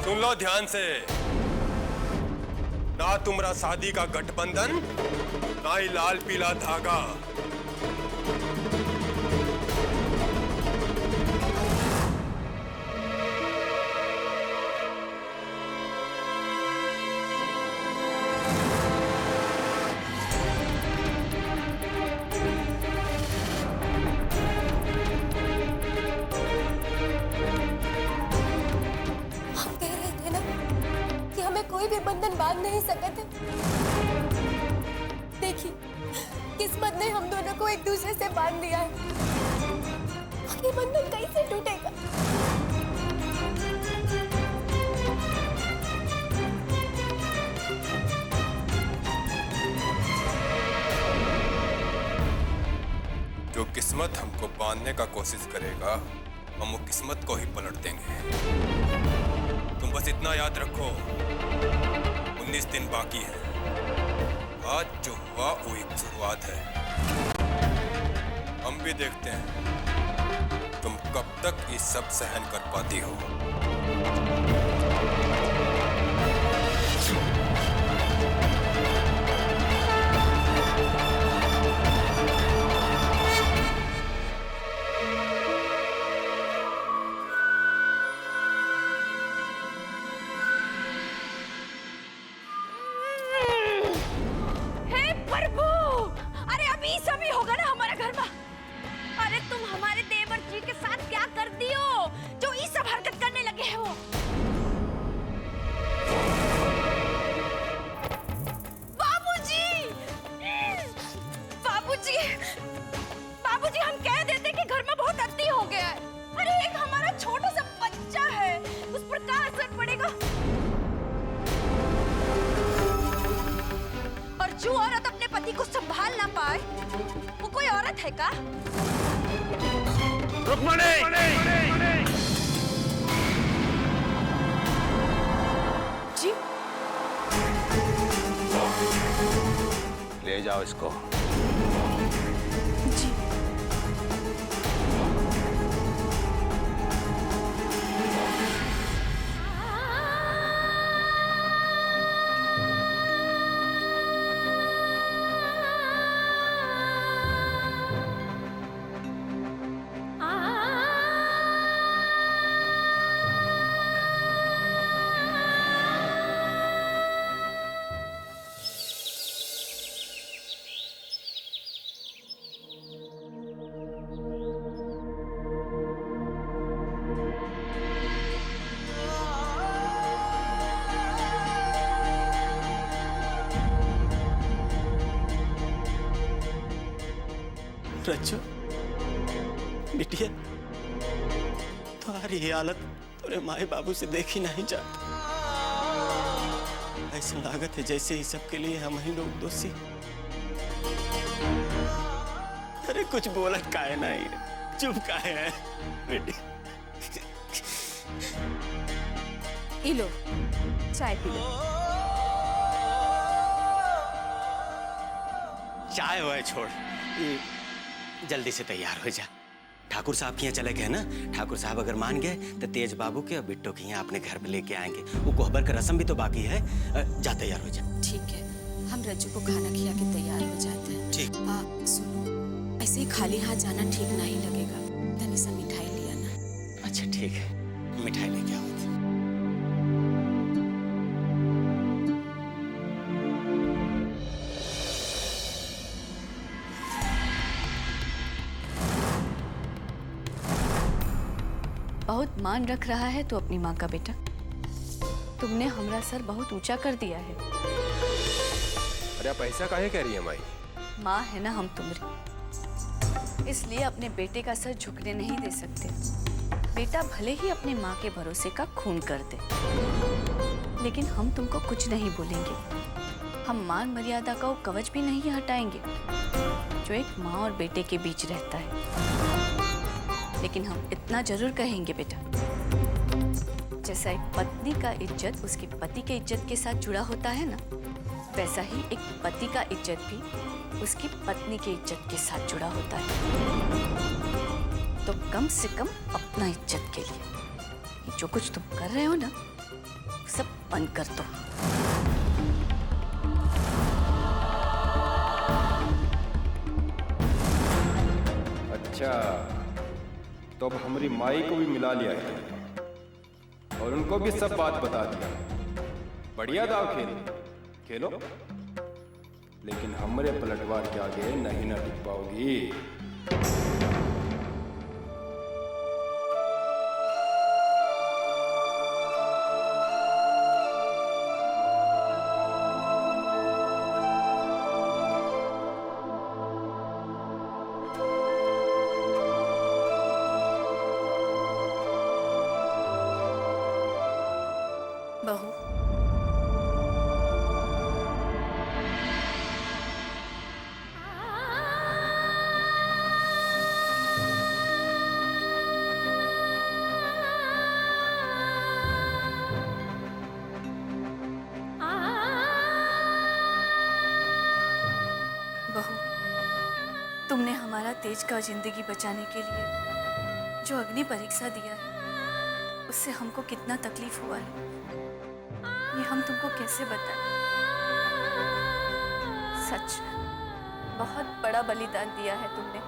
सुन लो ध्यान से, ना तुम्हारा शादी का गठबंधन, ना ही लाल पीला धागा। कोई भी बंधन बांध नहीं सकते। देखिए, किस्मत ने हम दोनों को एक दूसरे से बांध दिया है। ये बंधन कैसे टूटेगा? जो किस्मत हमको बांधने का कोशिश करेगा, हम वो किस्मत को ही पलट देंगे। तुम बस इतना याद रखो, 19 दिन बाकी है। आज जो हुआ वो एक शुरुआत है। हम भी देखते हैं तुम कब तक ये सब सहन कर पाती हो। सभी होगा ना हमारा घर में। अरे तुम हमारे देवर जी के साथ क्या कर दियो जो ये सब हरकत करने लगे हो? बाबूजी, बाबूजी, बाबूजी, हम कह देते कि घर में बहुत अति हो गया है। अरे एक हमारा छोटा सा बच्चा है, उस पर क्या असर पड़ेगा? और जो औरत अपने पति को संभाल ना पाए, वो कोई औरत है का? रुक्मणी! जी? ले जाओ इसको। जी। रज्जू, बिटिया, तुम्हारी हालत तेरे माए बाबू से देखी नहीं जाती। ऐसा लागत है जैसे ही सबके लिए हम ही लोग दोषी। अरे कुछ बोलत काहे नहीं, चुप काहे है बेटी? इलो, चाय पी लो। चाय वाय छोड़, जल्दी से तैयार हो जा। ठाकुर साहब के यहाँ चले गए ना, ठाकुर साहब अगर मान गए तो तेज बाबू के और बिट्टो के यहाँ अपने घर पे लेके आएंगे। वो कोहबर का रस्म भी तो बाकी है। जा तैयार हो जा। ठीक है, हम रज्जू को खाना खिला के तैयार हो जाते हैं। ठीक। सुनो, ऐसे ही खाली हाथ जाना ठीक नहीं लगेगा। तनी सा मिठाई लिया ना। अच्छा ठीक है, मिठाई लेके आओ। बहुत मान रख रहा है तो अपनी माँ का बेटा। तुमने हमारा सर बहुत ऊंचा कर दिया है। अरे आप ऐसा काहे कह रही है माई? माँ है ना हम तुम्हारी, इसलिए अपने बेटे का सर झुकने नहीं दे सकते। बेटा भले ही अपने माँ के भरोसे का खून कर दे, लेकिन हम तुमको कुछ नहीं बोलेंगे। हम मान मर्यादा का वो कवच भी नहीं हटाएंगे जो एक माँ और बेटे के बीच रहता है। लेकिन हम इतना जरूर कहेंगे बेटा, जैसा एक पत्नी का इज्जत उसके पति के इज्जत के साथ जुड़ा होता है ना, वैसा ही एक पति का इज्जत भी उसकी पत्नी की इज्जत के साथ जुड़ा होता है। तो कम से कम अपना इज्जत के लिए जो कुछ तुम कर रहे हो ना, बंद कर दो। अच्छा, तो अब हमारी माई को भी मिला लिया है और उनको भी सब बात बता दिया। बढ़िया दाव खेलो, लेकिन हमारे पलटवार के आगे नहीं ना टिक पाओगी। बहू, बहू, तुमने हमारा तेज का जिंदगी बचाने के लिए जो अग्नि परीक्षा दिया है, उससे हमको कितना तकलीफ हुआ है, ये हम तुमको कैसे बताएं। सच, बहुत बड़ा बलिदान दिया है तुमने।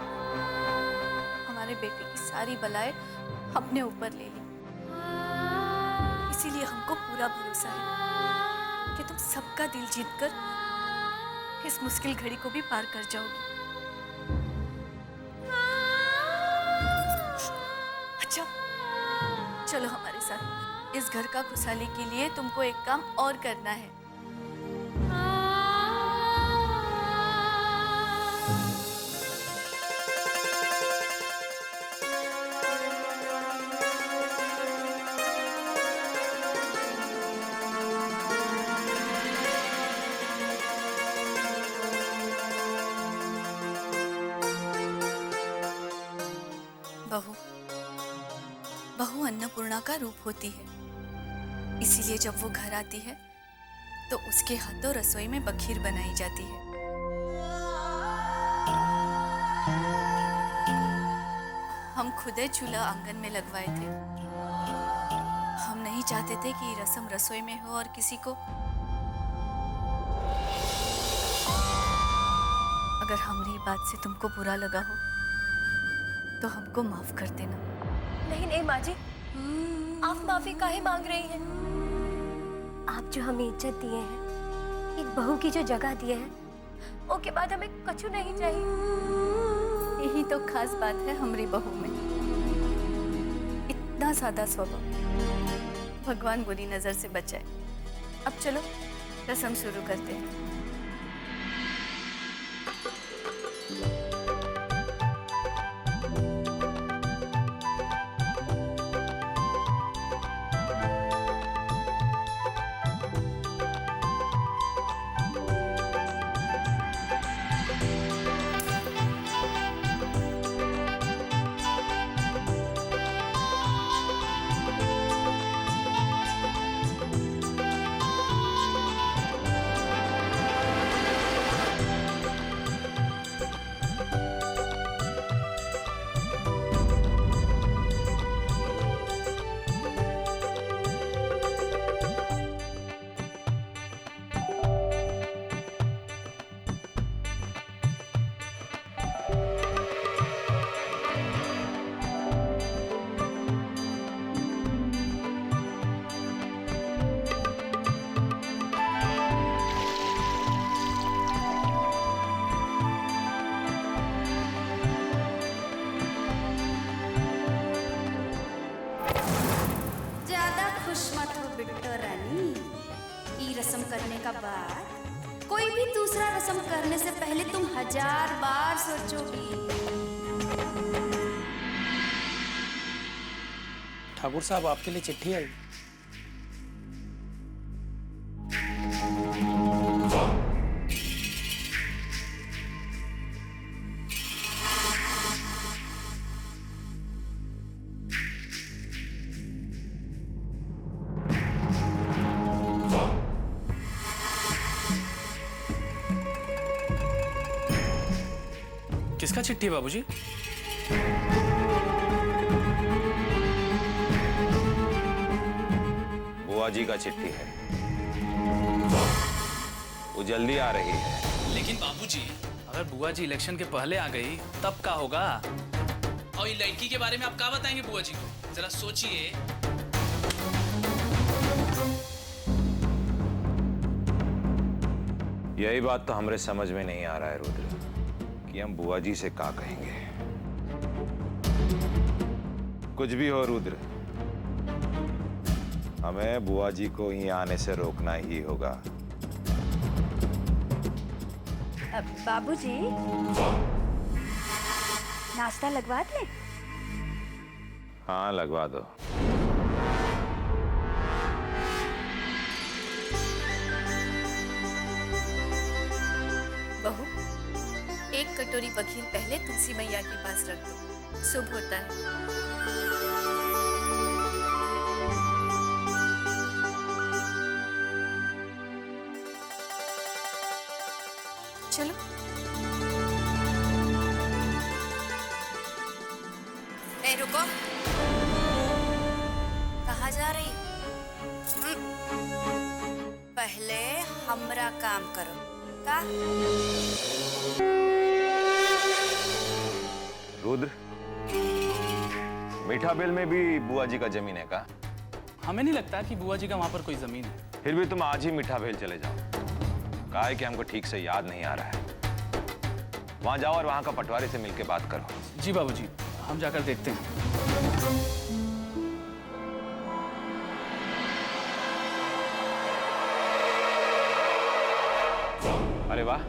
हमारे बेटे की सारी बलाएं अपने ऊपर ले ली। इसीलिए हमको पूरा भरोसा है कि तुम सबका दिल जीतकर इस मुश्किल घड़ी को भी पार कर जाओगी। अच्छा, चलो हमारे साथ। इस घर का खुशहाली के लिए तुमको एक काम और करना है। बहू, बहू अन्नपूर्णा का रूप होती है। इसीलिए जब वो घर आती है तो उसके हाथों रसोई में बखीर बनाई जाती है। हम खुदे चूल्हा आंगन में लगवाए थे। हम नहीं चाहते थे कि रसम रसोई में हो और किसी को अगर हमारी बात से तुमको बुरा लगा हो तो हमको माफ कर देना। नहीं नहीं माँ जी, आप माफी काहे मांग रही हैं? आप जो हमें इज्जत दिए हैं, एक बहू की जो जगह दिए हैं, उसके बाद हमें कछु नहीं चाहिए। यही तो खास बात है हमारी बहू में, इतना सादा स्वभाव। भगवान बुरी नजर से बचाए। अब चलो रस्म शुरू करते हैं। रस्म करने का बाद कोई भी दूसरा रस्म करने से पहले तुम 1000 बार सोचोगी। ठाकुर साहब, आपके लिए चिट्ठी आई। किसका चिट्ठी है बाबूजी? वो बुआ जी का चिट्ठी है, वो जल्दी आ रही है। लेकिन बाबूजी, अगर बुआ जी इलेक्शन के पहले आ गई तब क्या होगा? और ये लड़की के बारे में आप क्या बताएंगे बुआ जी को? जरा सोचिए। यही बात तो हमरे समझ में नहीं आ रहा है रुद्र, कि हम बुआ जी से क्या कहेंगे। कुछ भी हो रुद्र, हमें बुआ जी को यहाँ आने से रोकना ही होगा। बाबूजी, नाश्ता लगवा दे? हाँ लगवा दो। बहू, एक कटोरी बखीर पहले तुलसी मैया के पास रख दो, शुभ होता है। चलो। ए रुको, कहाँ जा रही? पहले हमरा काम करो का? रुद्र, मीठा बेल में भी बुआ जी का जमीन है का? हमें नहीं लगता कि बुआ जी का वहां पर कोई जमीन है। फिर भी तुम आज ही मीठा बेल चले जाओ। कहा है कि हमको ठीक से याद नहीं आ रहा है। वहां जाओ और वहां का पटवारी से मिलकर बात करो। जी बाबूजी, हम जाकर देखते हैं। अरे वाह,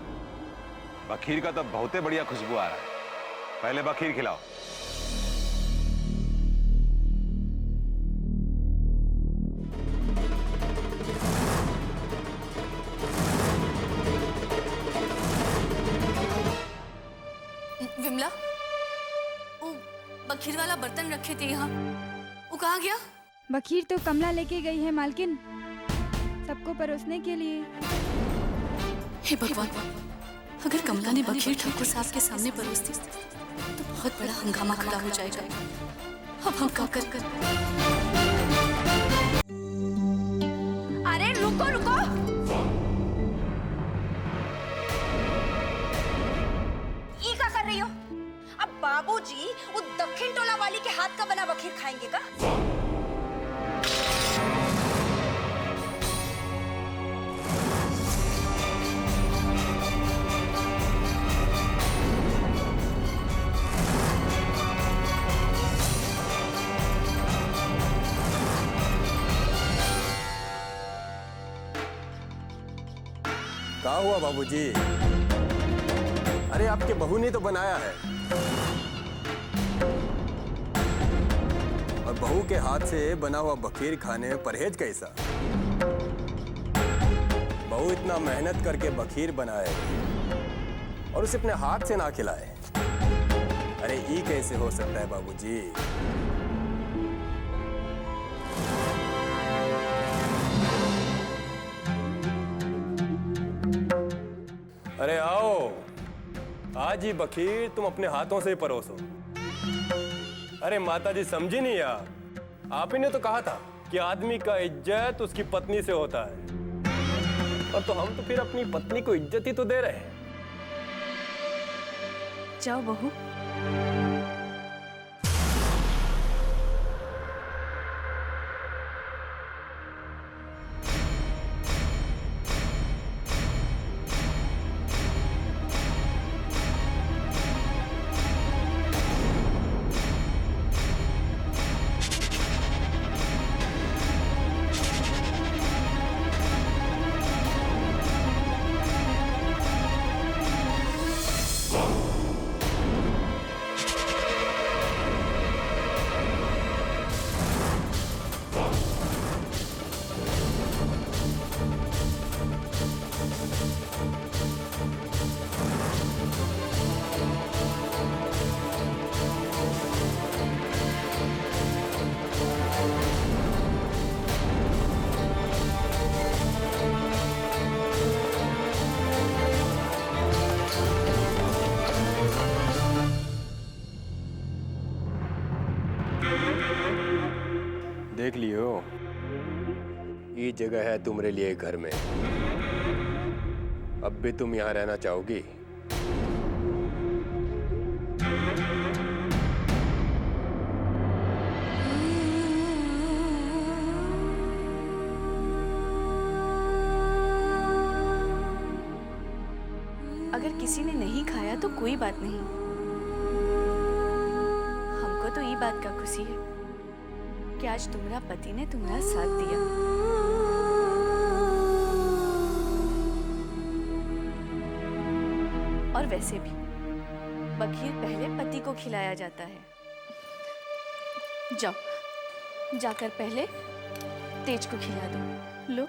बखीर का तो बहुत ही बढ़िया खुशबू आ रहा है। पहले बखीर खिलाओ। विमला, वो बखीर वाला बर्तन रखे थे यहाँ, वो कहाँ गया? बखीर तो कमला लेके गई है मालकिन, सबको परोसने के लिए। हे भगवान, अगर कमला ने बखीर ठाकुर साहब के सामने परोस दी तो बहुत बड़ा हंगामा खड़ा हो जाएगा। अब हम क्या कर? अरे रुको रुको, ये क्या कर रही हो? अब बाबूजी वो दक्षिण टोला वाली के हाथ का बना बखीर खाएंगे का? क्या हुआ बाबूजी? अरे आपके बहू ने तो बनाया है, और बहू के हाथ से बना हुआ बखीर खाने में परहेज कैसा? बहू इतना मेहनत करके बखीर बनाए और उसे अपने हाथ से ना खिलाए। अरे ये कैसे हो सकता है बाबूजी? अरे आओ, आज ही बखीर तुम अपने हाथों से परोसो। अरे माता जी समझी नहीं यार, आप ही ने तो कहा था कि आदमी का इज्जत उसकी पत्नी से होता है, और तो हम तो फिर अपनी पत्नी को इज्जत ही तो दे रहे हैं। जाओ बहू। देख लियो, ये जगह है तुम्हारे लिए घर में। अब भी तुम यहाँ रहना चाहोगी? अगर किसी ने नहीं खाया तो कोई बात नहीं, हमको तो ये बात का खुशी है कि आज तुम्हारा पति ने तुम्हारा साथ दिया। और वैसे भी बखीर पहले पति को खिलाया जाता है। जाओ, जाकर पहले तेज को खिला दो। लो।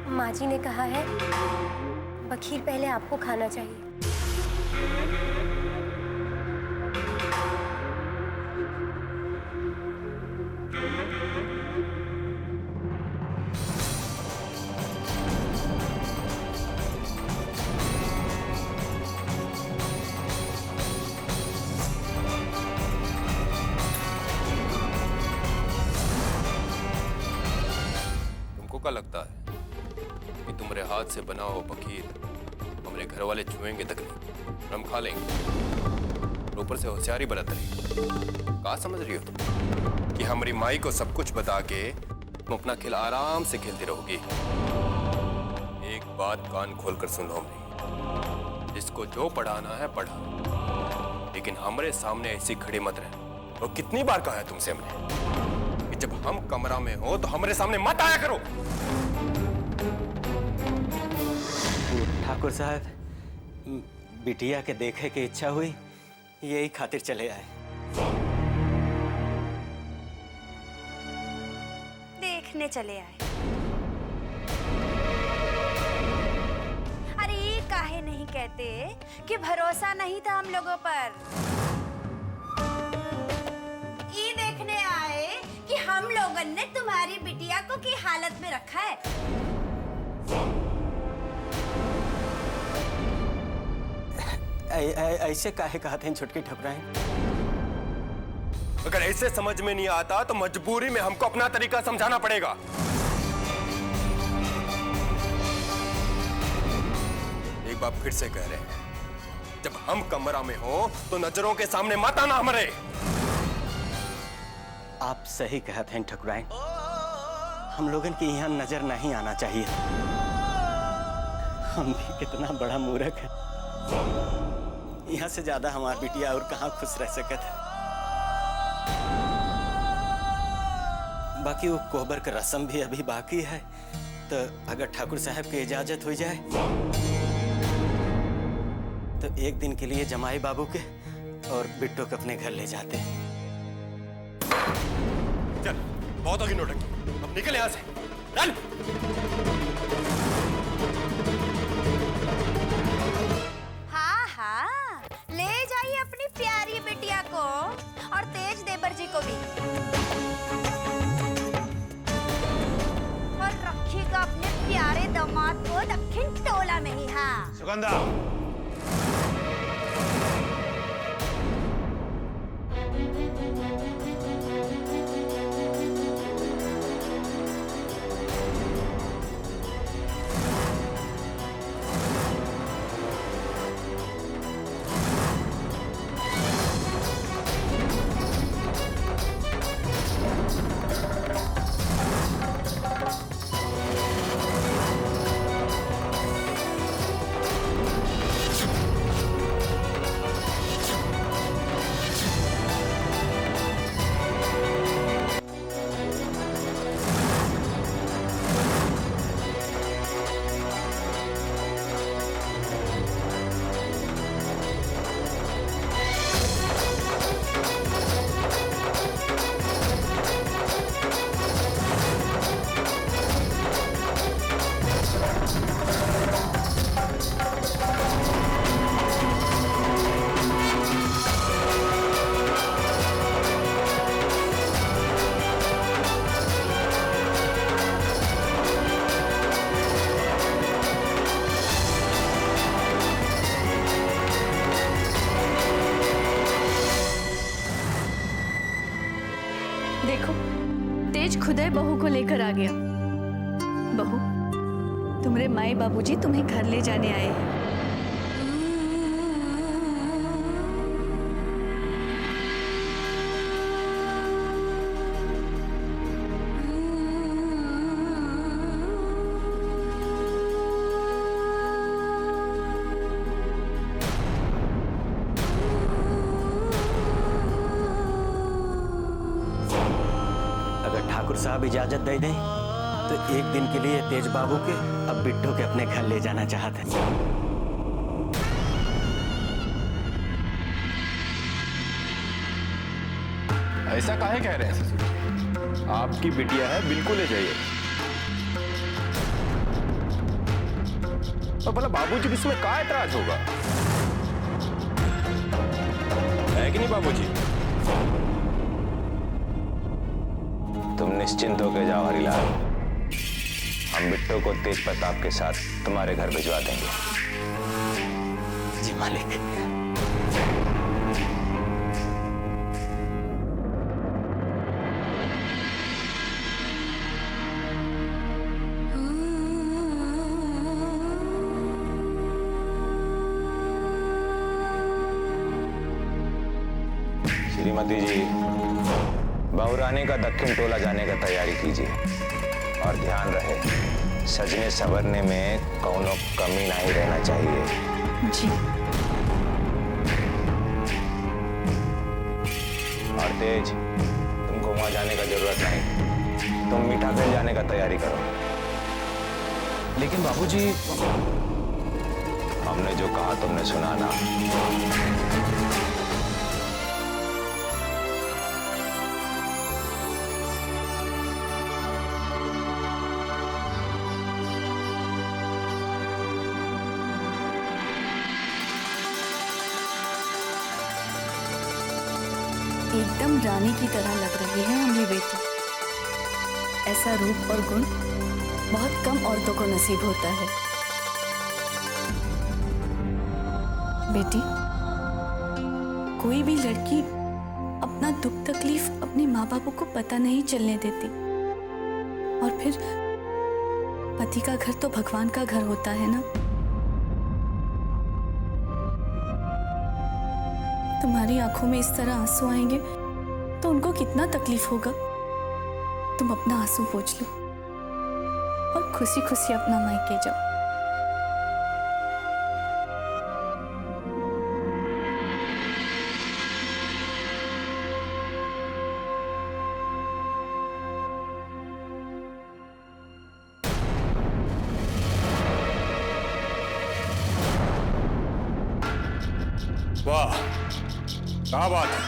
माँ जी ने कहा है बखीर पहले आपको खाना चाहिए। तुमको क्या लगता है कि तुम्हारे हाथ से बना हो बखीर हमारे घर वाले छुएंगे तक नहीं, हम खा लेंगे। ऊपर से होशियारी बरत रही, क्या समझ रही हो तुम कि हमारी माई को सब कुछ बता के तुम अपना खेल आराम से खेलती रहोगी? एक बात कान खोलकर सुन लो हमने, जिसको जो पढ़ाना है पढ़ा, लेकिन हमारे सामने ऐसी खड़ी मत रहे। और कितनी बार कहा है तुमसे हमने कि जब हम कमरा में हो तो हमारे सामने मत आया करो। ठाकुर साहब, बिटिया के देखे की इच्छा हुई, यही खातिर चले आए। देखने चले आए? अरे ये काहे नहीं कहते कि भरोसा नहीं था हम लोगों पर? ये देखने आए कि हम लोगों ने तुम्हारी बिटिया को की हालत में रखा है। ऐसे काहे कहते हैं छुटकी ठकुराइन? अगर ऐसे समझ में नहीं आता तो मजबूरी में हमको अपना तरीका समझाना पड़ेगा। एक बार फिर से कह रहे हैं, जब हम कमरा में हो तो नजरों के सामने मत आना हमारे। आप सही कहते हैं ठकुराइन, हम लोगन के यहाँ नजर नहीं आना चाहिए। हम भी कितना बड़ा मूर्ख है, यहाँ से ज्यादा हमारी बिटिया और कहाँ खुश रह सकत है। बाकी वो कोहबर का रस्म भी अभी बाकी है, तो अगर ठाकुर साहब की इजाजत हो जाए तो एक दिन के लिए जमाई बाबू के और बिट्टो को अपने घर ले जाते हैं। चल, बहुत होगी नौटंकी, अब निकल यहाँ से। चल। हाँ, ले जाइए अपनी प्यारी बिटिया को और तेज देवर जी को भी, और रखिएगा अपने प्यारे दामाद को दक्षिण टोला में ही। हाँ सुगंधा, तेज खुदे बहू को लेकर आ गया। बहू, तुम्हारे माए बाबूजी तुम्हें घर ले जाने आए हैं। अगर ठाकुर साहब इजाजत दे दें तो एक दिन के लिए तेज बाबू के अब बिट्टो के अपने घर ले जाना चाहते हैं। ऐसा काहे कह रहे हैं ससुर जी? आपकी बिटिया है, बिल्कुल ले जाइए। और भला बाबूजी इसमें क्या एतराज होगा? है कि नहीं बाबूजी? तुम निश्चिंत होकर जाओ हरिलाल, हम बिट्टो को तेज प्रताप के साथ तुम्हारे घर भिजवा देंगे। जी मालिक। श्रीमती जी, बहुरानी का दक्षिण टोला जाने का तैयारी कीजिए और ध्यान रहे सजने संवरने में कौनो कमी नहीं रहना चाहिए। जी। और तेज, तुमको वहां जाने का जरूरत नहीं, तुम मीठा खेल जाने का तैयारी करो। लेकिन बाबूजी, हमने जो कहा तुमने सुना ना? एकदम रानी की तरह लग रही है हमारी बेटी। ऐसा रूप और गुण बहुत कम औरतों को नसीब होता है। बेटी, कोई भी लड़की अपना दुख तकलीफ अपने माँ बापों को पता नहीं चलने देती। और फिर पति का घर तो भगवान का घर होता है ना। तुम्हारी आंखों में इस तरह आंसू आएंगे तो उनको कितना तकलीफ होगा। तुम अपना आंसू पोंछ लो और खुशी खुशी अपना मायके जाओ। वाह, क्या बात है।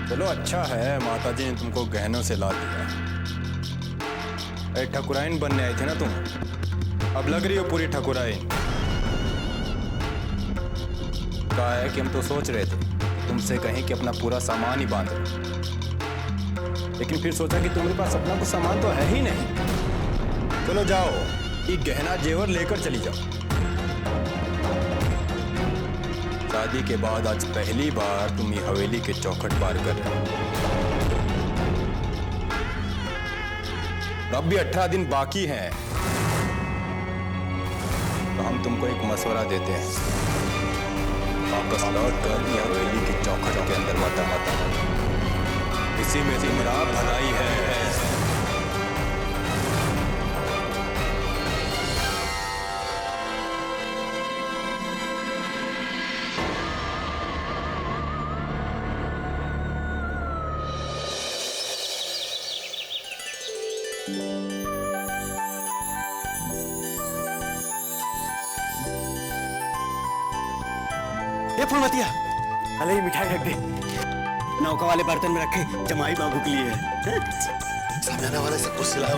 चलो अच्छा है, माताजी ने तुमको गहनों से ला दिया। ठकुराइन बनने आए थे ना तुम, अब लग रही हो पूरी ठकुराइन। कहा है कि हम तो सोच रहे थे तुमसे कहीं कि अपना पूरा सामान ही बांध लो, लेकिन फिर सोचा कि तुम्हारे पास अपना कुछ सामान तो है ही नहीं। चलो जाओ, ये गहना जेवर लेकर चली जाओ। शादी के बाद आज पहली बार तुम ये हवेली के चौखट पार कर रहे हो। अब भी 18 दिन बाकी हैं, तो हम तुमको एक मशवरा देते हैं। वापस लौट कर ये हवेली के चौखट के अंदर मत आना, इसी में तुम्हारा भलाई है। ये फुलमतिया, अरे ये मिठाई रख दे। नौका वाले बर्तन में रखे, जमाई बाबू के लिए है। सामने वाले से कुछ सिलाया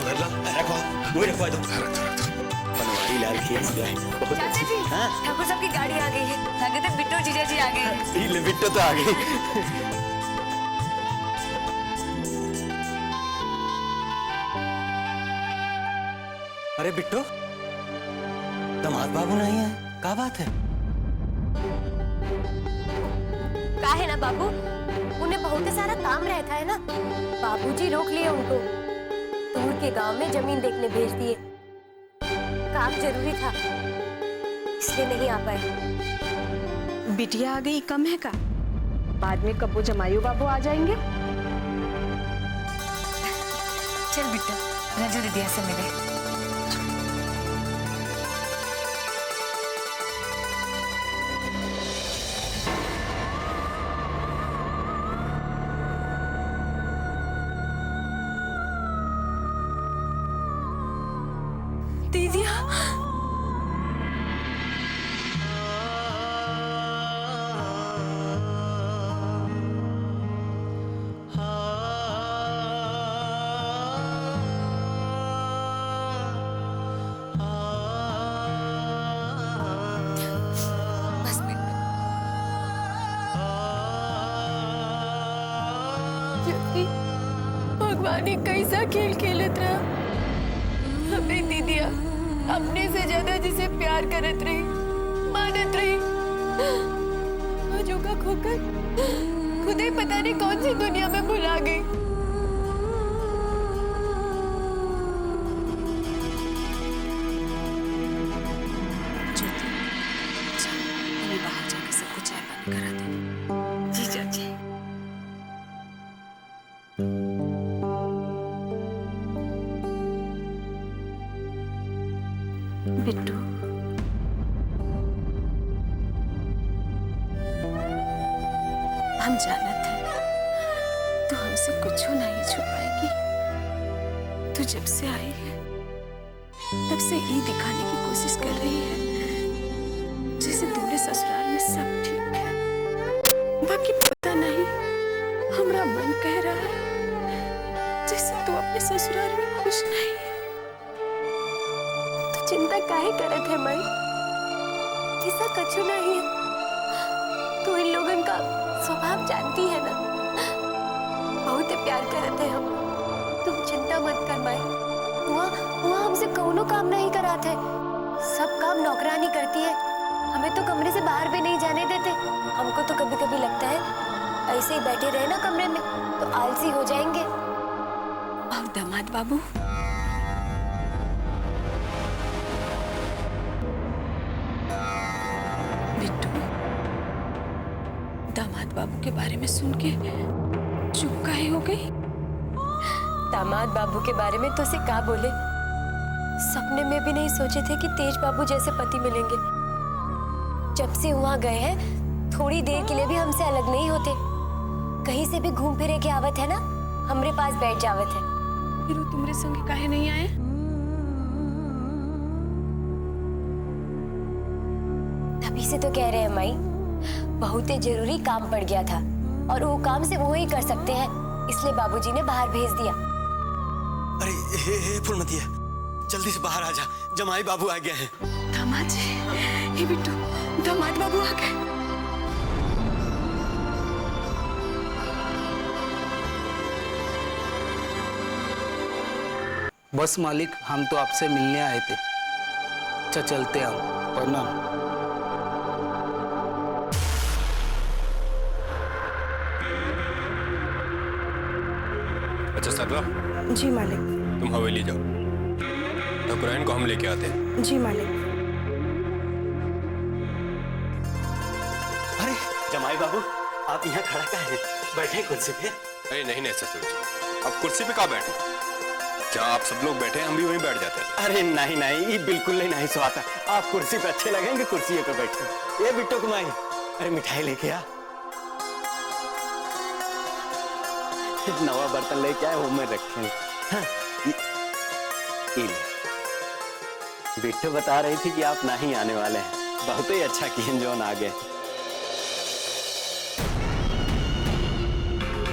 रखो, वही रखवा दो। बनवारी लाल की बहुत अच्छी। हाँ? ठाकुर साहब की गाड़ी आ गई है। लगता है बिट्टो जीजा जी आ गए हैं। ये बिट्टो तो आ गई। अरे बिट्टो, दामाद बाबू नहीं है, क्या बात है? का है ना बाबू, उन्हें बहुत सारा काम रहता है ना। बाबूजी रोक लिए उनको, दूर के गांव में जमीन देखने भेज दिए। काम जरूरी था इसलिए नहीं आ पाए। बिटिया आ गई कम है का? बाद में कब वो जमायू बाबू आ जाएंगे? चल बेटा, रजू दीदिया से मिले। दीदिया, बस बेटा, क्योंकि भगवान एक कैसा खेल खेलत रहा। हमें दीदिया अपने से ज्यादा जिसे प्यार करत रही, मानत रही, जो का खोकर खुद ही पता नहीं कौन सी दुनिया में भुला गई। ज्योति, चल, तुम्हें बाहर जाकर सबको चाय पानी करा दे। जी चाची। बिट्टू, हम जानत हैं तो हमसे कुछ नहीं छुपाएगी। तू जब से आई है तब से ये दिखाने की कोशिश कर रही है जैसे तुम्हारे ससुराल में सब ठीक है। बाकी पता नहीं, हमारा मन कह रहा है जैसे तू अपने ससुराल में खुश नहीं है। चिंता काहे करत है माई? ऐसा कछु नहीं है। तू इन लोगन का स्वभाव जानती है ना, बहुत प्यार करत है हम। तुम चिंता मत कर माई। वहाँ हमसे कौनो काम नहीं कराते, सब काम नौकरानी करती है। हमें तो कमरे से बाहर भी नहीं जाने देते। हमको तो कभी कभी लगता है ऐसे ही बैठे रहे ना कमरे में तो आलसी हो जाएंगे। और दामाद बाबू, दामाद बाबू के बारे में सुन के चुप काहे हो गई? दामाद बाबू के बारे में तो उसे क्या बोले। सपने में भी नहीं सोचे थे कि तेज बाबू जैसे पति मिलेंगे। जब से वहाँ गए हैं थोड़ी देर के लिए भी हमसे अलग नहीं होते। कहीं से भी घूम फिरे के आवत है ना, हमरे पास बैठ जावत है। फिर वो तुम्हारे संग काहे नहीं आए? तभी से तो कह रहे हैं माई, बहुत ही जरूरी काम पड़ गया था और वो काम से वो ही कर सकते हैं, इसलिए बाबूजी ने बाहर भेज दिया। अरे हे फुलमतिया, जल्दी से बाहर आ जा, जमाई बाबू आ गए हैं। दामाद जी, ये बिट्टू, दामाद बाबू आ गए। बस मालिक, हम तो आपसे मिलने आए थे। अच्छा चलते हम, प्रणाम। अच्छा सरला, जी मालिक। तुम हवेली जाओ, ठकुराइन को हम लेके आते हैं। जी मालिक। अरे जमाई बाबू, आप यहाँ खड़ा का है? बैठे कुर्सी पे। अरे नहीं ससुर जी, अब कुर्सी पे कहाँ बैठे? जहाँ आप सब लोग बैठे हैं हम भी वहीं बैठ जाते हैं। अरे नहीं, ये बिल्कुल नहीं स्वाता। आप कुर्सी पे अच्छे लगेंगे, कुर्सी पे बैठे। ये बिट्टू कुमाई, अरे मिठाई लेके आ। नवा बर्तन लेके आए, वो में रखें। हाँ, ये ले। बिट्टू बता रही थी कि आप नहीं आने वाले हैं। बहुत ही अच्छा किए जोन आ गए।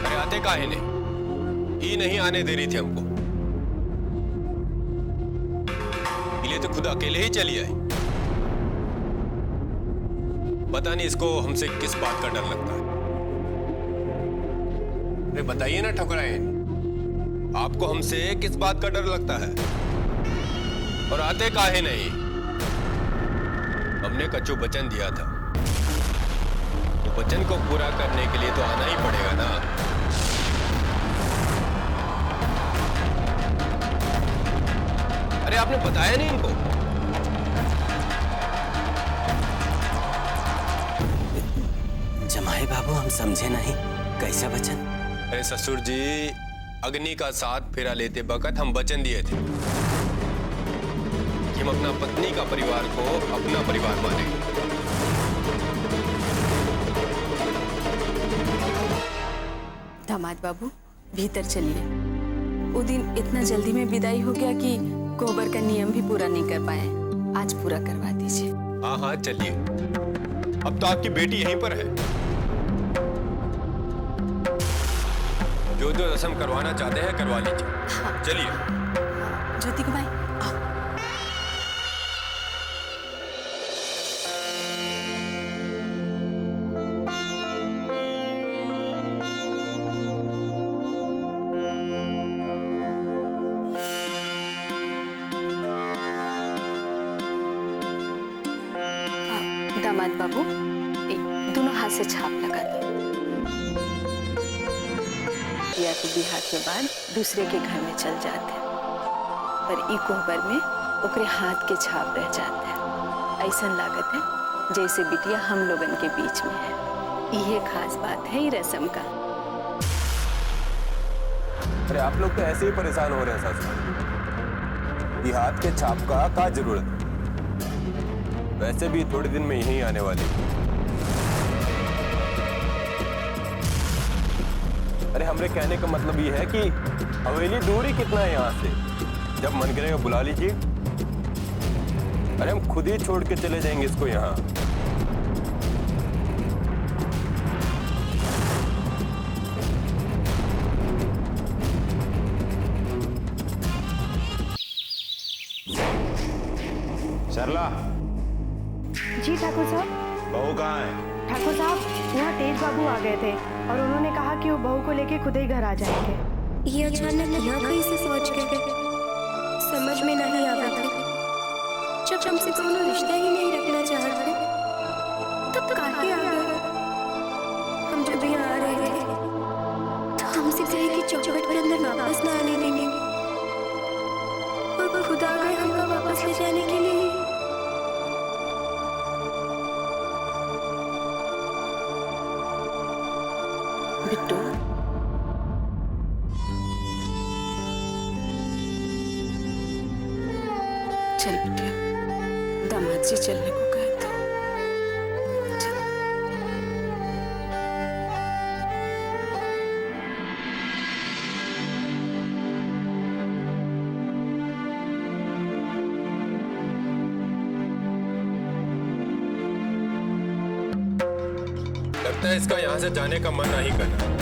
अरे आते काहे ने? ही नहीं आने दे रही थी हमको, इसलिए तो खुद अकेले ही चली आई। पता नहीं इसको हमसे किस बात का डर लगता है। अरे बताइए ना ठकुराइन, आपको हमसे किस बात का डर लगता है? और आते काहे नहीं? हमने कच्चू वचन दिया था, वचन को पूरा करने के लिए तो आना ही पड़ेगा ना। अरे आपने बताया नहीं इनको? जमाई बाबू हम समझे नहीं, कैसा वचन? अरे ससुर जी, अग्नि का साथ फेरा लेते वक्त हम वचन दिए थे कि हम अपना पत्नी का परिवार को अपना परिवार मानेंगे। दामाद बाबू भीतर चलिए। वो दिन इतना जल्दी में विदाई हो गया कि कोबर का नियम भी पूरा नहीं कर पाए। आज पूरा करवा दीजिए। हाँ हाँ चलिए, अब तो आपकी बेटी यहीं पर है। जो जो रस्म करवाना चाहते हैं करवा लीजिए। चलिए। ज्योति कुमारी आओ। दामाद बाबू दोनों हाथ से छाप लगा दो। या तो बिहार के बाद दूसरे के घर में चल जाते हैं, पर ई कोहबर में ओकरे हाथ के छाप रह जाते हैं। ऐसा लागत है जैसे बिटिया हम लोगन के बीच में है। ये खास बात है ई रस्म का। अरे आप लोग तो ऐसे ही परेशान हो रहे हैं सासू। ये हाथ के छाप का जरूरत? वैसे भी थोड़े दिन में यहीं आने वाली। अरे हमरे कहने का मतलब ये है कि हवेली दूरी कितना है यहाँ से? जब मन करेगा बुला लीजिए। अरे हम खुद ही छोड़ के चले जाएंगे इसको यहाँ। सरला। जी ठाकुर साहब। बहू कहाँ है? ठाकुर साहब यहाँ तेज बाबू आ गए थे और उन्होंने कहा कि वो बहू को लेके खुद ही घर आ जाएंगे। ये अचानक यहाँ कैसे सोच गए? समझ में नहीं आ रहा था। जब हमसे कोनो रिश्ता ही नहीं रखना चाहते तब काहे आ गए? हम जब यहाँ आ रहे थे तो हमसे कहे कि चौखट के अंदर वापस ना आने देंगे, और खुद आ गए हमको वापस ले जाने के लिए। बिट्टू, चल बिटिया, दामाद जी चलने को कहे तो चल। लगता है इसका यहाँ से जाने का मन नहीं करना।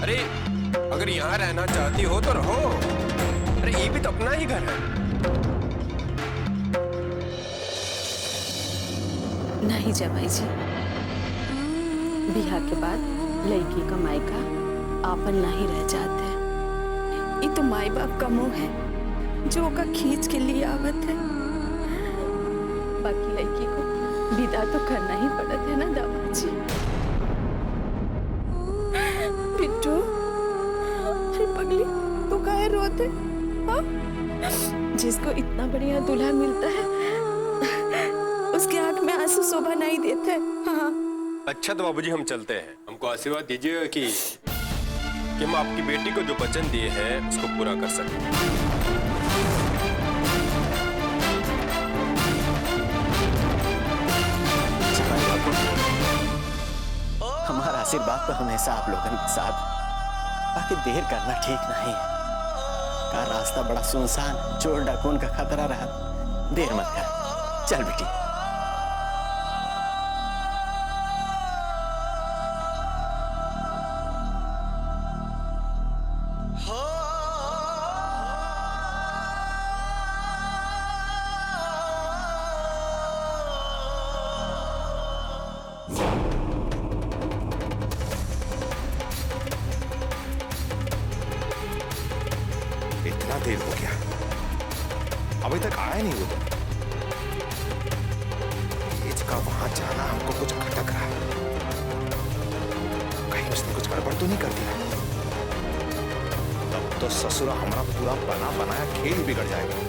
अरे अगर यहाँ रहना चाहती हो तो रहो। अरे ये भी तो अपना ही घर है। नहीं जमाई जी, बिहार के बाद लड़की का मायका आपन नहीं रह जाते हैं। ये तो माई बाप का मोह है जो का खींच के लिए आवत है। बाकी लड़की को विदा तो करना ही पड़ता है ना दामाद जी। बिट्टू, अरे पगली तू काहे रोते? हाँ? जिसको इतना बढ़िया दूल्हा मिलता है उसके आंख में आंसू शोभा नहीं देते। हाँ। अच्छा तो बाबूजी हम चलते हैं। हमको आशीर्वाद दीजिएगा कि हम आपकी बेटी को जो वचन दिए हैं उसको पूरा कर सकें। हमारा आशीर्वाद तो हमेशा आप लोगों के साथ। बाकी देर करना ठीक नहीं है। का रास्ता बड़ा सुनसान, चोर डाकून का खतरा रहा। देर मत कर, चल बेटी। इतना देर हो गया, अभी तक आया नहीं वो तो। तेज का वहां जाना हमको कुछ खटक रहा है। कहीं उसने कुछ गड़बड़ तो नहीं कर दिया? तब तो ससुरा हमारा पूरा बना बनाया खेल ही बिगड़ जाएगा।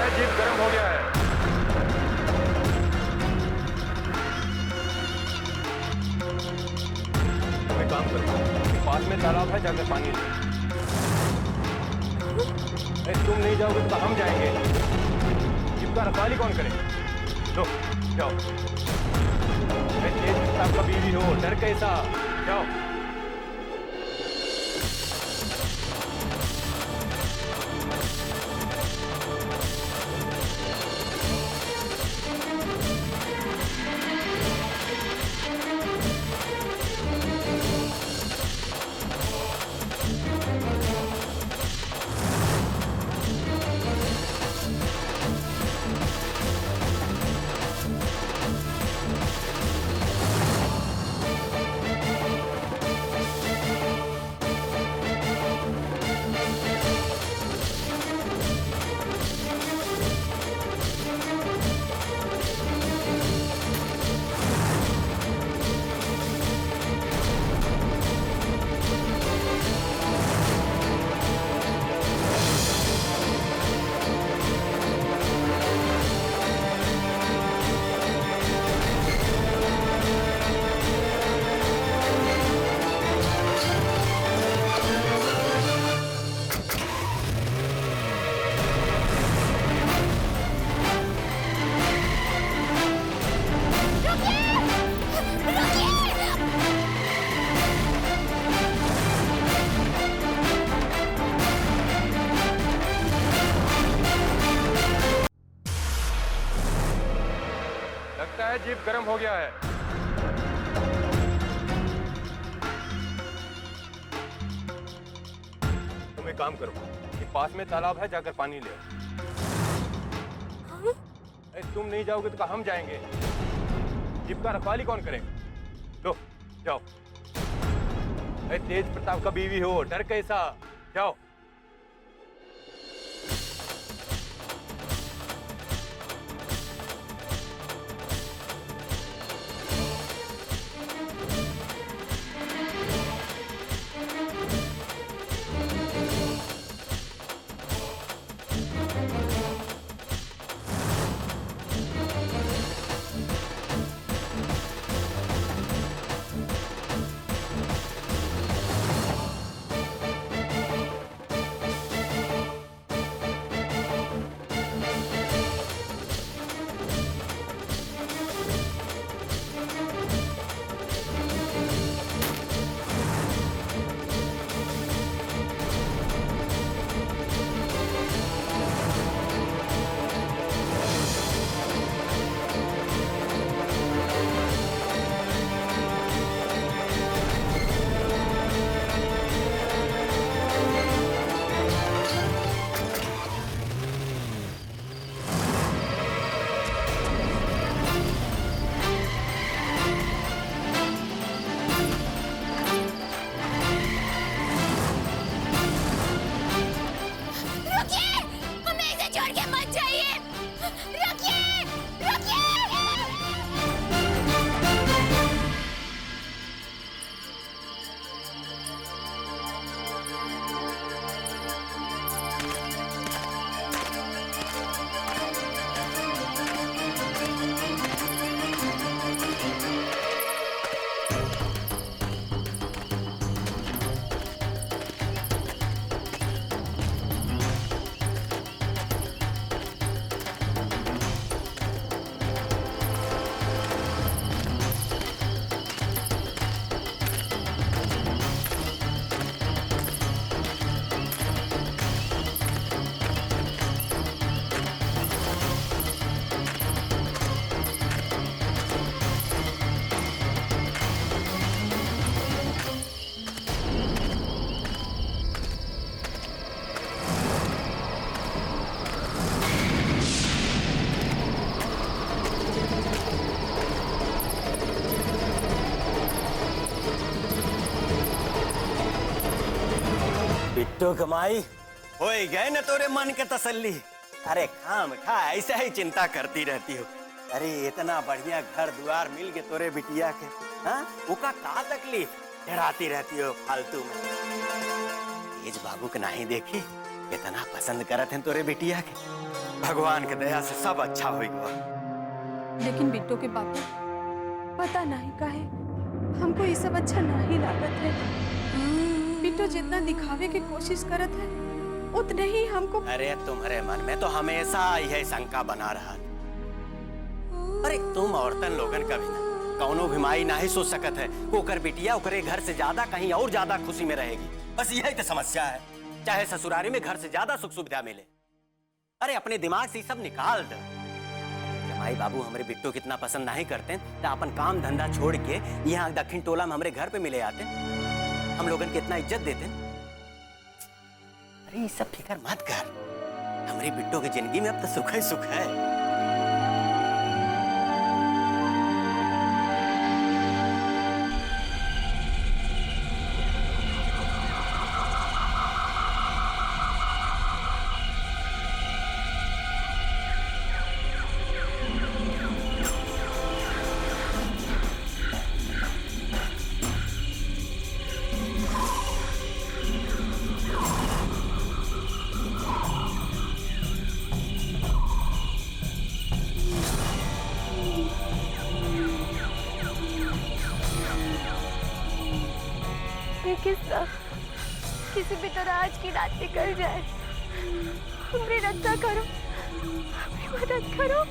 जीप गर्म हो गया है। मैं काम करता हूँ, पास में तालाब है, जाकर पानी ले। तुम नहीं जाओगे तो हम जाएंगे। जीप का रखवाली कौन करे? लो जाओ। तेज प्रताप का बीवी हो, डर कैसा? जाओ। जीप गर्म हो गया है। तुम एक काम करो, ये पास में तालाब है, जाकर पानी ले। तुम नहीं जाओगे तो हम जाएंगे। जीप का रखवाली कौन करेगा? लो जाओ। तेज प्रताप का बीवी हो, डर कैसा? जाओ। बिट्टू कमाई हो गए न तोरे मन के तसल्ली। अरे खाम खा ऐसे ही चिंता करती रहती हो। अरे इतना बढ़िया घर द्वार मिल के तोरे बिटिया के, हाँ उका का तकलीफ डराती रहती हो फालतू में। तेज बाबू के नहीं देखी इतना पसंद करत हैं तोरे बिटिया के। भगवान के दया से सब अच्छा होगा। लेकिन बिट्टू के बापू पता नहीं काहे हमको ये सब अच्छा नहीं लागत है। बिट्टू जितना दिखावे की कोशिश करत है उतने ही हमको। अरे तुम्हारे मन में तो हमेशा यह शंका बना रहा। अरे तुम औरतन लोगन का भी ना कौनो भी माई ना ही सोच सकत है ओकर बिटिया ओकरे घर से ज्यादा कहीं और ज्यादा खुशी में रहेगी। बस यही तो समस्या है। चाहे ससुरारी में घर से ज्यादा सुख सुविधा मिले। अरे अपने दिमाग से सब निकाल दो। माई बाबू हमारे बिट्टू कितना पसंद नहीं करते तो अपन काम धंधा छोड़ के यहाँ दक्षिण टोला में हमारे घर पे मिले आते, हम लोगन कितना इज्जत देते। अरे ये सब फिक्र मत कर, हमारी बिट्टू की जिंदगी में अब तो सुख ही सुख है। किसी भी तरह आज की रात निकल जाए। मेरी रक्षा करो, मेरी मदद करो।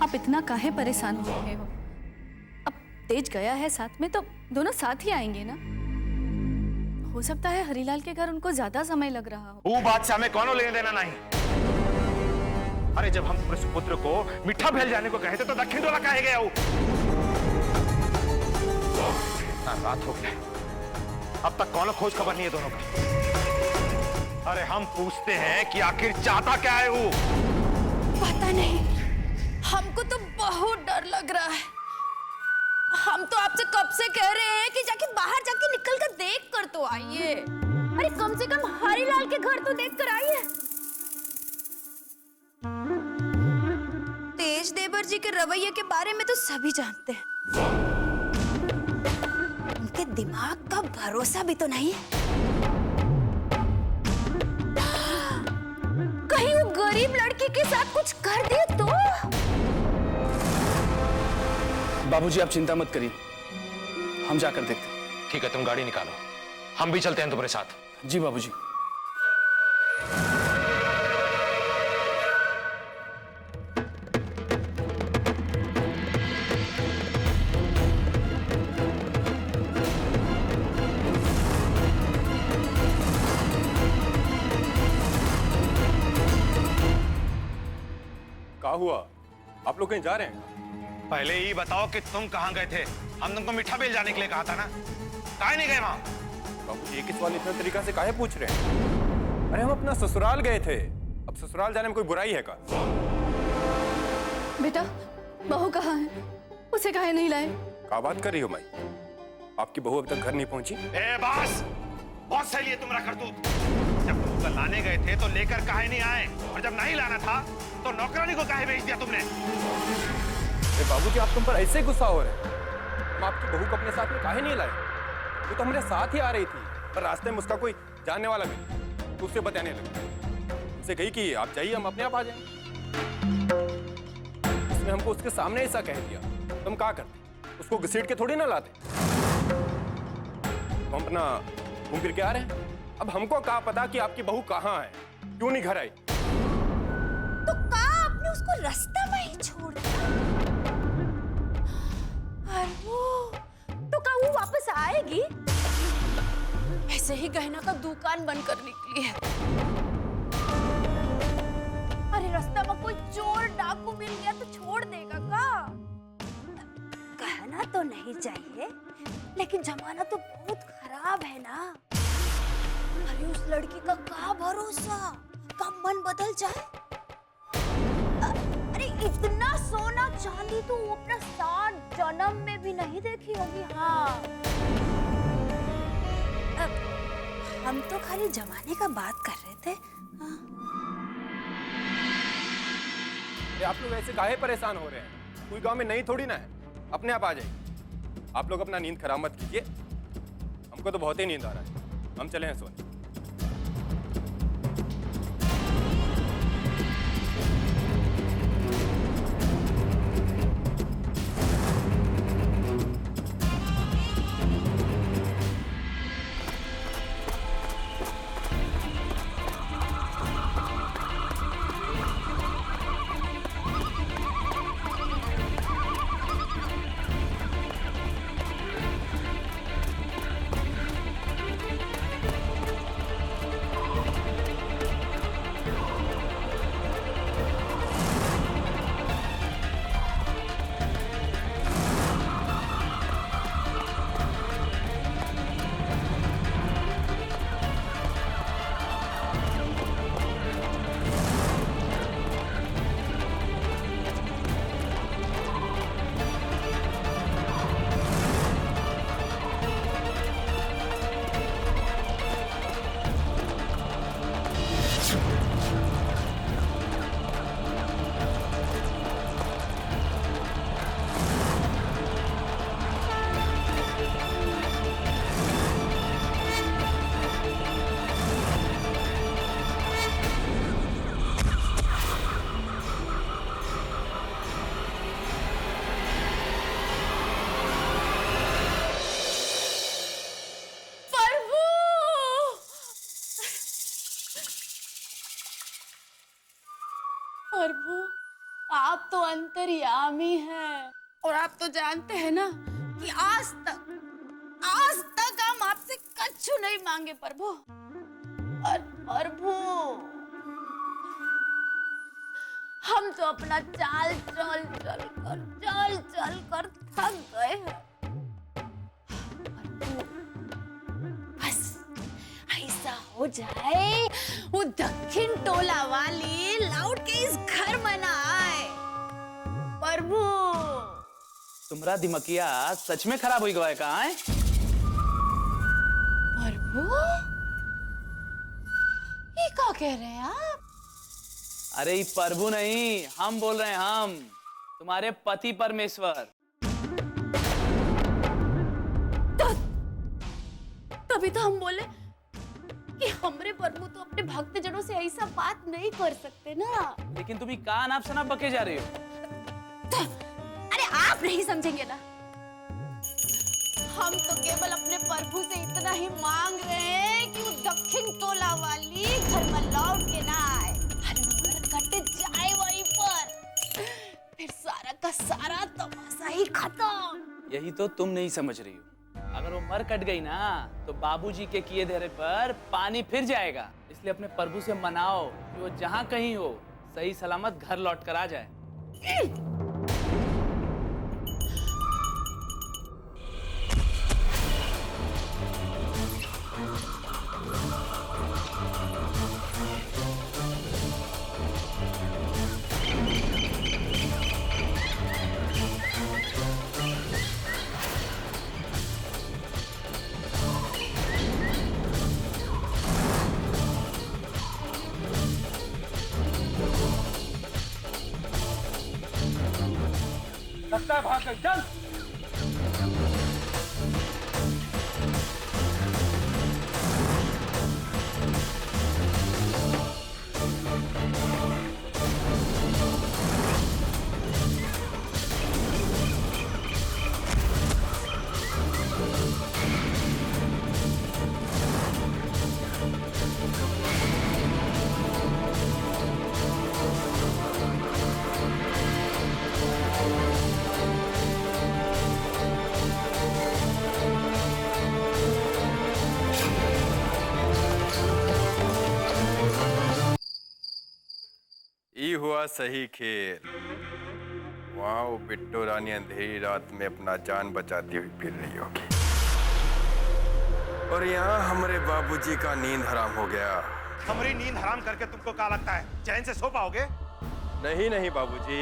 आप इतना काहे परेशान हो रहे हो? अब तेज गया है साथ में तो दोनों साथ ही आएंगे ना। हो सकता है हरीलाल के घर उनको ज्यादा समय लग रहा हो। वो बात से हमें कौनो लेने देना नहीं। अरे जब हम अपने सुपुत्र को मीठा भेल जाने को कहे थे तो दक्षिण टोला कहे गया वो। रात हो गया, अब तक कौनो खोज खबर नहीं है दोनों का। अरे हम पूछते हैं कि आखिर चाहता क्या है वो? पता नहीं, हमको तो बहुत डर लग रहा है। हम तो आपसे कब से कह रहे हैं कि जाके बाहर जाके निकल कर देख कर तो आइए। अरे कम से कम हरीलाल के घर तो देख कर आइए। तेज देवर जी के रवैये के बारे में तो सभी जानते हैं। उनके दिमाग का भरोसा भी तो नहीं है। कहीं वो गरीब लड़की के साथ कुछ कर दे तो? बाबूजी आप चिंता मत करिए, हम जाकर देखते हैं। ठीक है, तुम गाड़ी निकालो, हम भी चलते हैं तुम्हारे साथ। जी बाबूजी। क्या हुआ? आप लोग कहीं जा रहे हैं? पहले ही बताओ कि तुम कहां गए थे। हम तुमको मीठा बेल जाने के लिए कहा था ना, काहे नहीं गए वहां? बाबू एक ही सवाल इतना तरीका से काहे पूछ रहे हैं? अरे हम अपना ससुराल गए थे, अब ससुराल जाने में कोई बुराई है का? बेटा बहू कहाँ है? उसे काहे नहीं लाए? क्या बात कर रही हो माई? आपकी बहू अभी तक घर नहीं पहुंची? ए बस, बहुत सही है तुम्हारा करतूत। जब बहू को लाने गए थे तो लेकर काहे नहीं आए, और जब नहीं लाना था तो नौकरानी को काहे भेज दिया तुमने? बाबूजी आप तुम पर ऐसे गुस्सा हो रहे हैं? हम आपकी बहू को अपने साथ में काहे नहीं लाए? वो तो हमारे साथ ही आ रही थी, पर रास्ते में उसका कोई जानने वाला मिला तो उससे बताने लगा। उसे कही कि आप जाइए, हम अपने आप आ जाएंगे। उसने हमको उसके सामने ऐसा कह दिया, तुम क्या करते? उसको घसीट के थोड़ी ना लाते। हम अपना घूम फिर के आ रहे हैं। अब हमको क्या पता कि आपकी बहू कहाँ है, क्यों नहीं घर आई? तो का गहना का दुकान बंद कर निकली है। अरे रास्ता में कोई चोर डाकू मिल गया तो छोड़ देगा का? गहना तो नहीं चाहिए, लेकिन जमाना तो बहुत खराब है ना। अरे उस लड़की का क्या भरोसा, कब मन बदल जाए। अरे इतना सोना चांदी तो वो अपना 60 जन्म में भी नहीं देखी होगी। हाँ, हम तो खाली जमाने का बात कर रहे थे। हाँ। आप लोग ऐसे काहे परेशान हो रहे हैं? कोई गांव में नहीं थोड़ी ना है, अपने आप आ जाइए। आप लोग अपना नींद खराब मत कीजिए, हमको तो बहुत ही नींद आ रहा है। हम चले हैं सोने। प्रभु, आप तो अंतर्यामी हैं और आप तो जानते हैं ना कि आज तक हम आपसे कछु नहीं मांगे प्रभु। और प्रभु, हम तो अपना चाल चल कर थक गए हैं। बस ऐसा हो जाए वो दक्षिण टोला वाली लौट के इस घर में ना आए। प्रभु, तुम्हारा दिमकिया सच में खराब हो गया है कहाँ है? प्रभु, ये क्या कह रहे हैं आप? अरे ये प्रभु नहीं, हम बोल रहे हैं, हम तुम्हारे पति परमेश्वर। तभी तो हम बोले कि हमरे प्रभु तो अपने भक्तजनों से ऐसा बात नहीं कर सकते ना। लेकिन तुम कान आप सना बके जा रही हो। अरे आप नहीं समझेंगे ना, हम तो केवल अपने प्रभु से इतना ही मांग रहे हैं कि वो दक्षिण टोला वाली घर में लौट के ना आए। अरे मर कट जाए वहीं पर, फिर सारा का सारा तमाशा ही खत्म। यही तो तुम नहीं समझ रही हो। अगर वो मर कट गई ना तो बाबूजी के किए धरे पर पानी फिर जाएगा। इसलिए अपने प्रभु से मनाओ कि वो जहाँ कहीं हो सही सलामत घर लौट कर आ जाए। लगता है भाग गई, चल। हुआ सही खेल। वहाँ वो बिट्टो रानी अंधेरी रात में अपना जान बचाती हुई फिर रही होगी, और यहाँ हमारे बाबूजी का नींद हराम हो गया। हमारी नींद हराम करके तुमको क्या लगता है चैन से सो पाओगे? नहीं नहीं बाबूजी,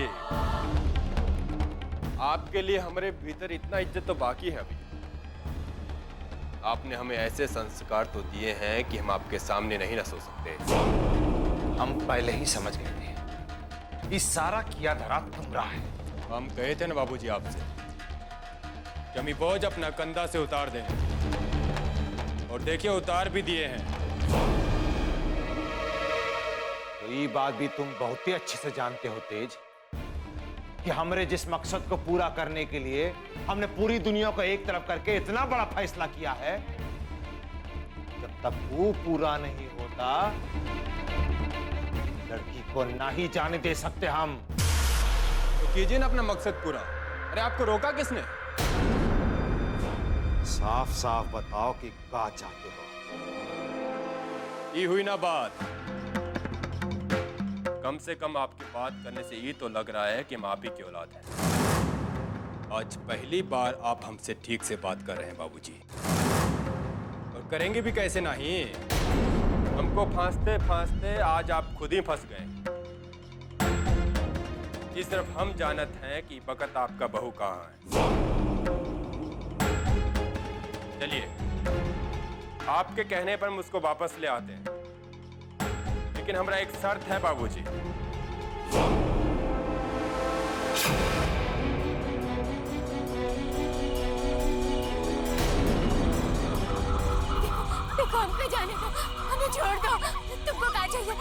आपके लिए हमारे भीतर इतना इज्जत तो बाकी है अभी। आपने हमें ऐसे संस्कार तो दिए हैं कि हम आपके सामने नहीं न सो सकते। हम पहले ही समझ गए थे, इस सारा किया धरा तुमरा है। हम कहे थे ना बाबूजी आपसे कि हम ये बोझ अपना कंधा से उतार दें, और देखिए उतार भी दिए हैं। तो ये बात भी तुम बहुत ही अच्छे से जानते हो तेज, कि हमरे जिस मकसद को पूरा करने के लिए हमने पूरी दुनिया को एक तरफ करके इतना बड़ा फैसला किया है, जब तक वो पूरा नहीं होता लड़की को ना ही जाने दे सकते हम। तो कीजिए ना अपना मकसद पूरा। अरे आपको रोका किसने? साफ साफ बताओ कि क्या चाहते हो। ये हुई ना बात। कम से कम आपकी बात करने से ये तो लग रहा है कि हम आप ही की औलाद हैं। आज पहली बार आप हमसे ठीक से बात कर रहे हैं बाबूजी, और करेंगे भी कैसे नहीं। हमको फांसते फांसते आज आप खुद ही फंस गए। इस तरफ हम जानत हैं कि वक्त आपका बहू कहाँ है। चलिए, आपके कहने पर हम उसको वापस ले आते हैं, लेकिन हमारा एक शर्त है बाबूजी। हम पे जाने दो, हमें छोड़ दो। तुमको क्या चाहिए?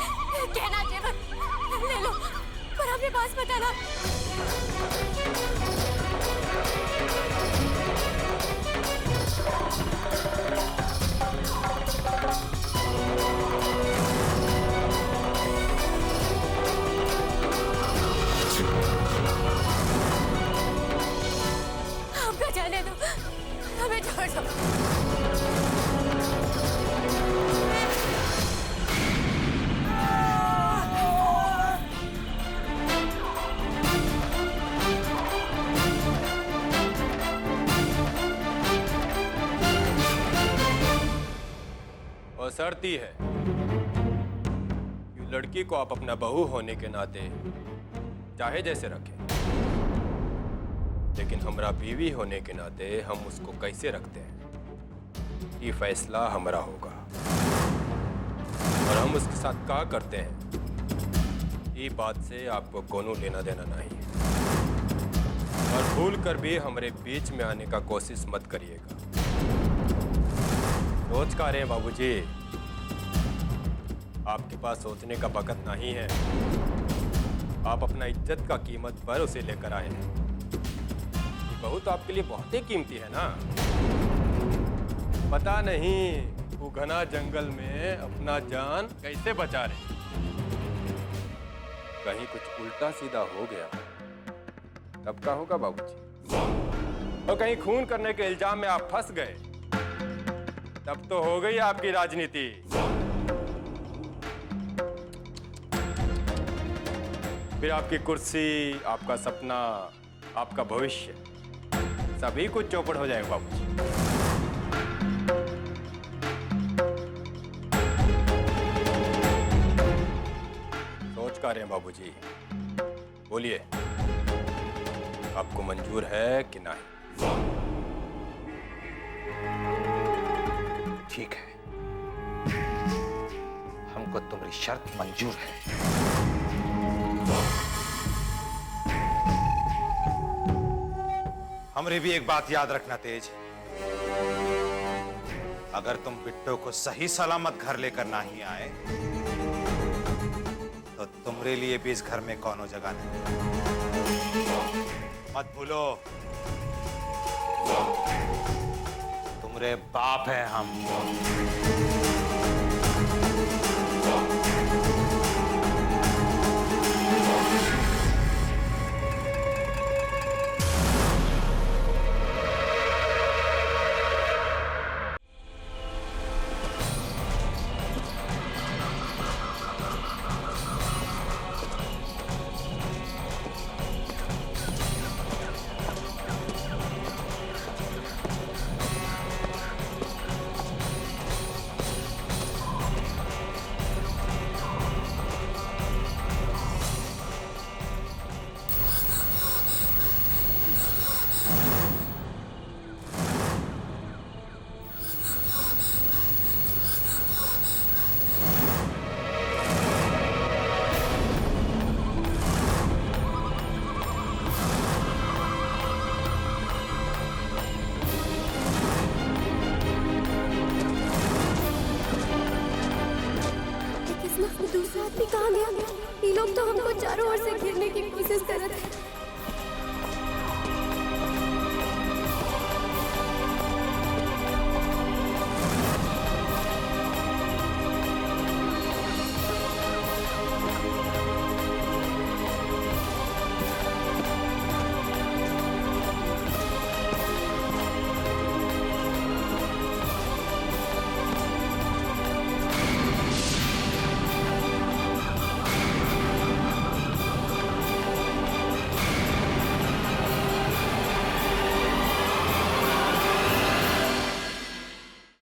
कहना जेवर ले लो, पर हमें पास बताना। हमको जाने दो, हमें छोड़ दो। और शर्त ही है कि लड़की को आप अपना बहू होने के नाते चाहे जैसे रखें, लेकिन हमारा बीवी होने के नाते हम उसको कैसे रखते हैं ये फैसला हमारा होगा। और हम उसके साथ क्या करते हैं ये बात से आपको कोनो लेना देना नहीं है। और भूल कर भी हमारे बीच में आने का कोशिश मत करिएगा। सोच का रहे हैं बाबूजी, आपके पास सोचने का वक्त नहीं है। आप अपना इज्जत का कीमत पर उसे लेकर आए हैं। ये बहू तो आपके लिए बहुत ही कीमती है ना। पता नहीं वो घना जंगल में अपना जान कैसे बचा रहे। कहीं कुछ उल्टा सीधा हो गया तब क्या होगा बाबूजी? और कहीं खून करने के इल्जाम में आप फंस गए तब तो हो गई आपकी राजनीति। फिर आपकी कुर्सी, आपका सपना, आपका भविष्य सभी कुछ चौपट हो जाएगा बाबूजी। सोच का रहे हैं बाबूजी, बोलिए आपको मंजूर है कि नहीं? ठीक है, हमको तुम्हारी शर्त मंजूर है। हमरे भी एक बात याद रखना तेज, अगर तुम बिट्टो को सही सलामत घर लेकर नहीं आए तो तुम्हारे लिए भी इस घर में कोनो जगह नहीं। मत भूलो, तुम्हारे बाप हैं हम।